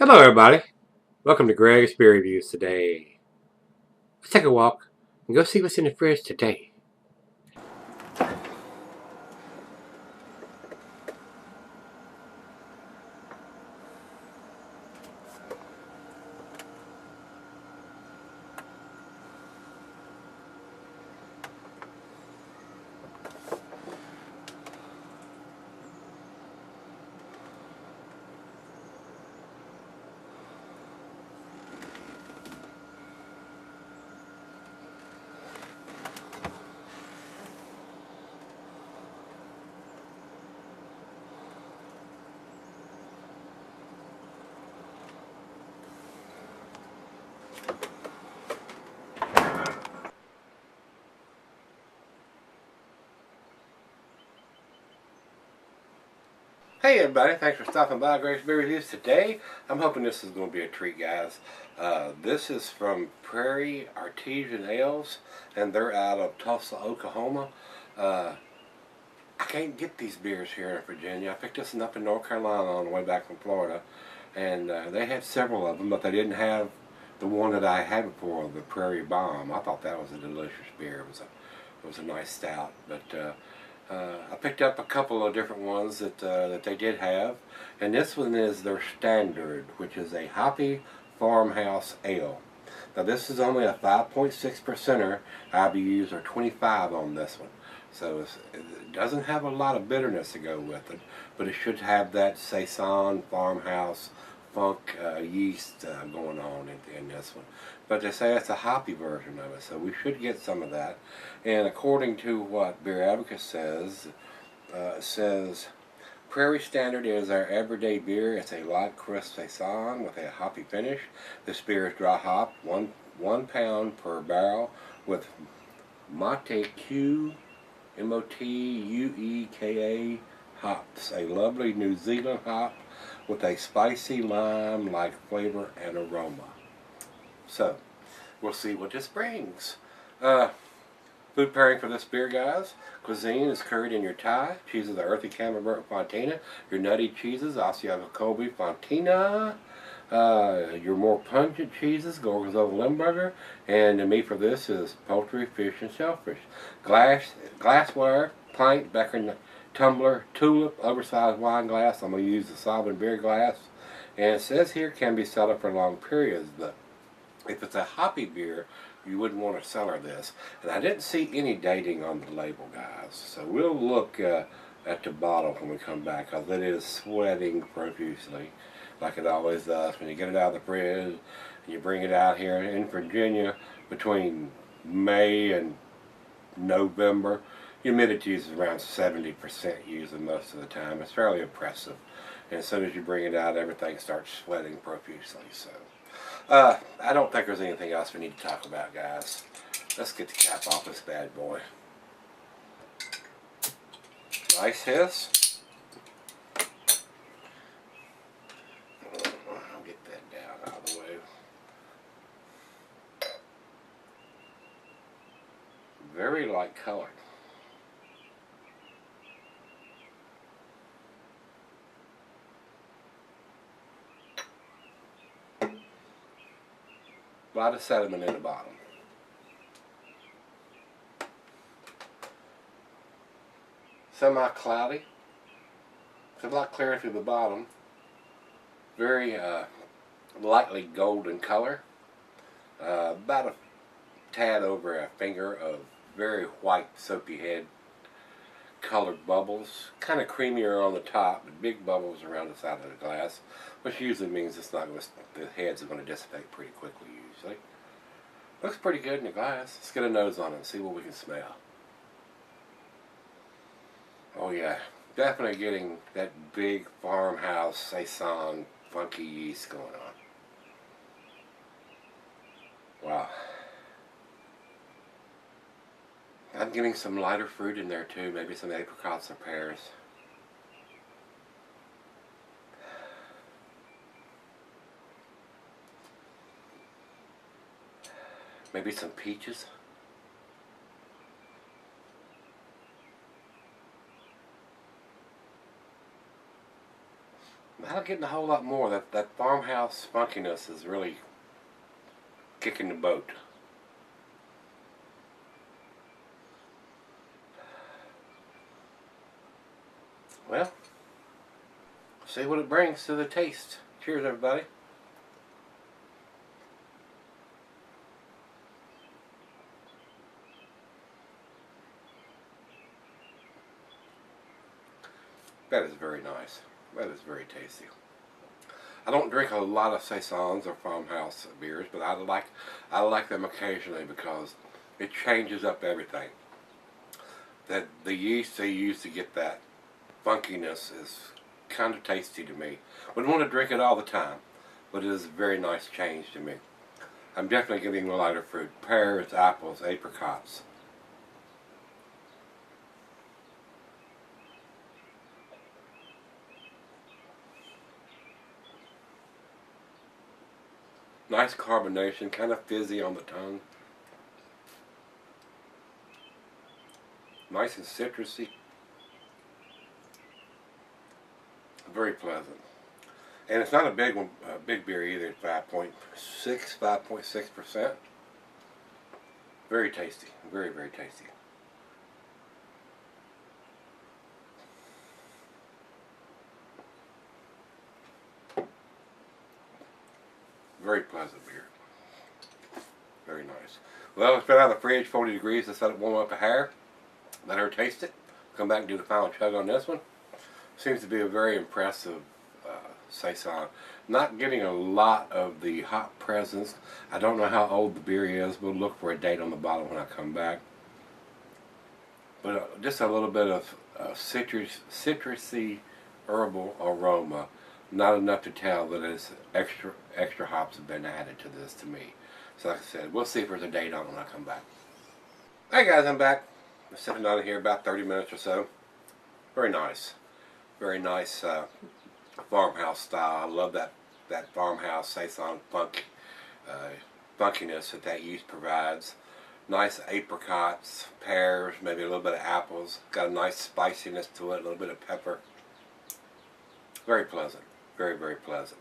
Hello everybody, welcome to Gregsbeerreviews today. Let's take a walk and go see what's in the fridge today. Hey everybody, thanks for stopping by Gregsbeerreviews today. I'm hoping this is going to be a treat, guys. This is from Prairie Artisan Ales, and they're out of Tulsa, Oklahoma. I can't get these beers here in Virginia. I picked this one up in North Carolina on the way back from Florida, and they had several of them, but they didn't have the one that I had before, the Prairie Bomb. I thought that was a delicious beer. It was a nice stout, but I picked up a couple of different ones that they did have, and this one is their standard, which is a Hoppy Farmhouse Ale. Now this is only a 5.6%er. IBUs are 25 on this one, so it doesn't have a lot of bitterness to go with it, but it should have that saison farmhouse funk yeast going on in this one. But they say it's a hoppy version of it, so we should get some of that. And according to what Beer Advocate says, it says Prairie Standard is our everyday beer. It's a light crisp saison with a hoppy finish. This beer is dry hop, one pound per barrel, with Motueka M-O-T-U-E-K-A hops, a lovely New Zealand hop with a spicy lime-like flavor and aroma. So, we'll see what this brings. Food pairing for this beer, guys. Cuisine is curried in your Thai. Cheeses are earthy Camembert Fontina. Your nutty cheeses, Asiago Kobe Fontina. Your more pungent cheeses, Gorgonzola Limburger. And the meat for this is poultry, fish, and shellfish. Glassware, pint, becker, tumbler, tulip, oversized wine glass. I'm going to use the Sovereign beer glass. And it says here can be sold for long periods, but if it's a hoppy beer, you wouldn't want to cellar this. And I didn't see any dating on the label, guys. So we'll look at the bottle when we come back, because it is sweating profusely, like it always does when you get it out of the fridge and you bring it out here in Virginia between May and November. Humidity is around 70% usually most of the time. It's fairly oppressive. And as soon as you bring it out, everything starts sweating profusely. So I don't think there's anything else we need to talk about, guys. Let's get the cap off this bad boy. Nice hiss. I'll get that down out of the way. Very light colored. A lot of sediment in the bottom. Semi-cloudy. It's a lot clearer through the bottom. Very lightly golden color. About a tad over a finger of very white soapy head colored bubbles. Kind of creamier on the top, but big bubbles around the side of the glass, which usually means it's not going to, the heads are going to dissipate pretty quickly usually. Looks pretty good in the glass. Let's get a nose on it and see what we can smell. Oh yeah, definitely getting that big farmhouse saison funky yeast going on. Wow. I'm getting some lighter fruit in there too, maybe some apricots or pears. Maybe some peaches. I not getting a whole lot more. That farmhouse spunkiness is really kicking the boat. Well, see what it brings to the taste. Cheers, everybody. That is very nice. That is very tasty. I don't drink a lot of saisons or farmhouse beers, but I like them occasionally because it changes up everything. That the yeast they use to get that funkiness is kind of tasty to me. Wouldn't want to drink it all the time, but it is a very nice change to me. I'm definitely getting the lighter fruit: pears, apples, apricots. Nice carbonation, kind of fizzy on the tongue. Nice and citrusy. Very pleasant. And it's not a big one, big beer either. It's 5.6%. Very tasty. Very, very tasty. Very pleasant beer. Very nice. Well, it's been out of the fridge, 40 degrees. Let's let it warm up a hair. Let her taste it. Come back and do the final chug on this one. Seems to be a very impressive saison. Not getting a lot of the hop presence. I don't know how old the beer is. We'll look for a date on the bottle when I come back. But just a little bit of citrusy herbal aroma. Not enough to tell that it's extra hops have been added to this to me. So like I said, we'll see if there's a date on it when I come back. Hey guys, I'm back. I'm sitting on here about 30 minutes or so. Very nice. Very nice farmhouse style. I love that farmhouse saison funkiness that yeast provides. Nice apricots, pears, maybe a little bit of apples. Got a nice spiciness to it, a little bit of pepper. Very pleasant. Very, very pleasant.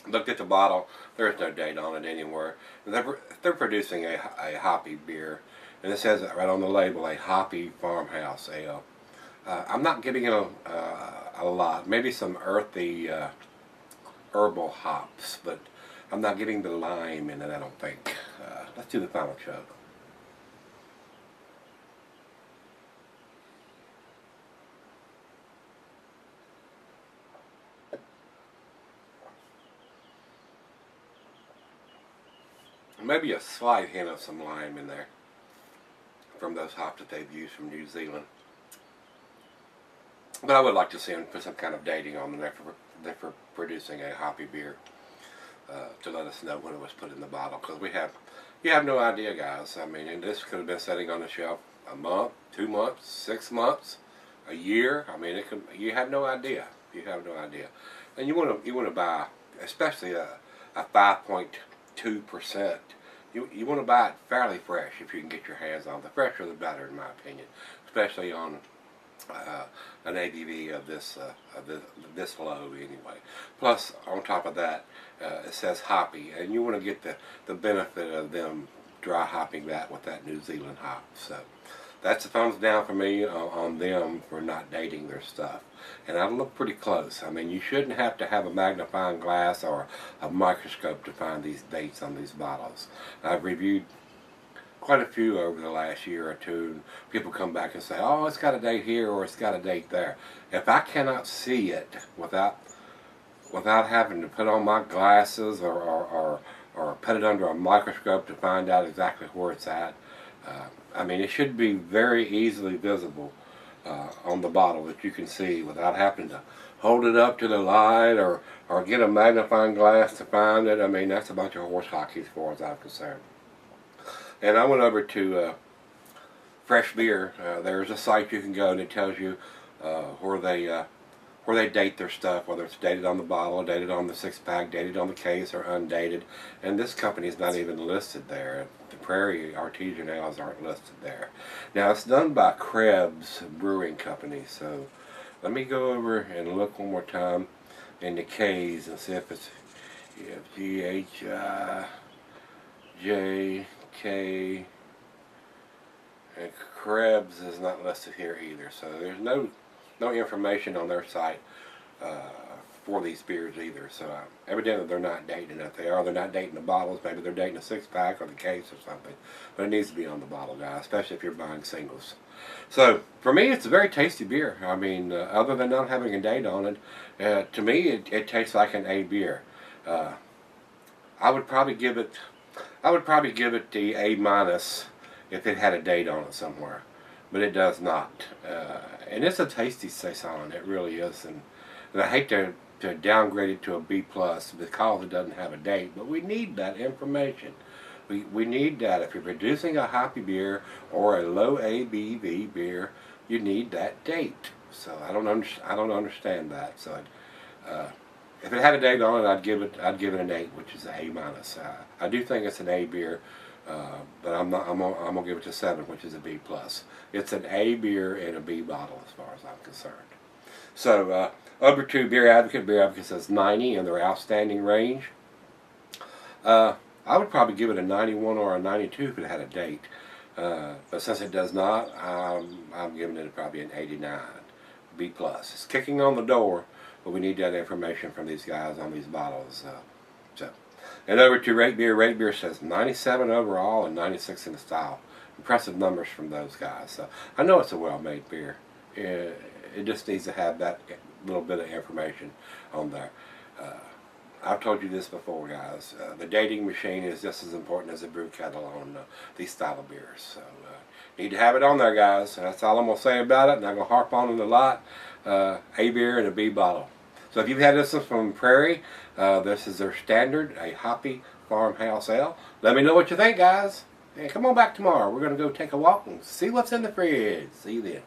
Looked at the bottle. There's no date on it anywhere. They're producing a hoppy beer, and it says right on the label, a Hoppy Farmhouse Ale. I'm not getting a lot. Maybe some earthy herbal hops, but I'm not getting the lime in it, I don't think. Let's do the final chug. Maybe a slight hint of some lime in there from those hops that they've used from New Zealand. But I would like to see them put some kind of dating on them for producing a hoppy beer to let us know when it was put in the bottle. Because you have no idea, guys. I mean, and this could have been sitting on the shelf a month, 2 months, 6 months, a year. I mean, you have no idea. You have no idea. And you want to buy, especially a 5.2%. You want to buy it fairly fresh if you can get your hands on it. The fresher the better, in my opinion, especially on an ABV of this low anyway. Plus, on top of that, it says hoppy, and you want to get the benefit of them dry hopping that with that New Zealand hop. So that's a thumbs down for me on them for not dating their stuff. And I look pretty close. I mean, you shouldn't have to have a magnifying glass or a microscope to find these dates on these bottles. I've reviewed quite a few over the last year or two, and people come back and say, oh, it's got a date here or it's got a date there. If I cannot see it without having to put on my glasses or put it under a microscope to find out exactly where it's at, I mean, it should be very easily visible on the bottle that you can see without having to hold it up to the light or get a magnifying glass to find it. I mean, that's a bunch of horse hockey as far as I'm concerned. And I went over to Fresh Beer. There's a site you can go and it tells you where they date their stuff, whether it's dated on the bottle, dated on the 6-pack, dated on the case, or undated. And this company is not even listed there. The Prairie Artisan ales aren't listed there. Now, it's done by Krebs Brewing Company, so let me go over and look one more time. in the K's and see if it's GHIJK. And Krebs is not listed here either, so there's no information on their site for these beers either. So evidently they're not dating. If they are, they're not dating the bottles. Maybe they're dating a 6-pack or the case or something. But it needs to be on the bottle, guys, especially if you're buying singles. So for me, it's a very tasty beer. I mean, other than not having a date on it, to me it tastes like an A beer. I would probably give it the A minus if it had a date on it somewhere, but it does not. And it's a tasty saison, it really is. And I hate to downgrade it to a B plus because it doesn't have a date, but we need that information. We need that. If you're producing a hoppy beer or a low ABV beer, you need that date. So I don't understand that. So if it had a date on it, I'd give it an 8, which is an A minus. I do think it's an A beer, but I'm gonna give it a 7, which is a B plus. It's an A beer in a B bottle as far as I'm concerned. So over to Beer Advocate. Beer Advocate says 90 in their outstanding range. I would probably give it a 91 or a 92 if it had a date, but since it does not, I'm giving it probably an 89, B plus. It's kicking on the door, but we need that information from these guys on these bottles. And over to Rate Beer. Rate Beer says 97 overall and 96 in the style. Impressive numbers from those guys. So I know it's a well-made beer. It just needs to have that little bit of information on there. I've told you this before, guys. The dating machine is just as important as the brew kettle on these style of beers. So need to have it on there, guys. That's all I'm going to say about it. And I'm going to harp on it a lot. A beer and a B bottle. So if you've had this one from Prairie, this is their standard, a Hoppy Farmhouse Ale. Let me know what you think, guys. And come on back tomorrow. We're going to go take a walk and see what's in the fridge. See you then.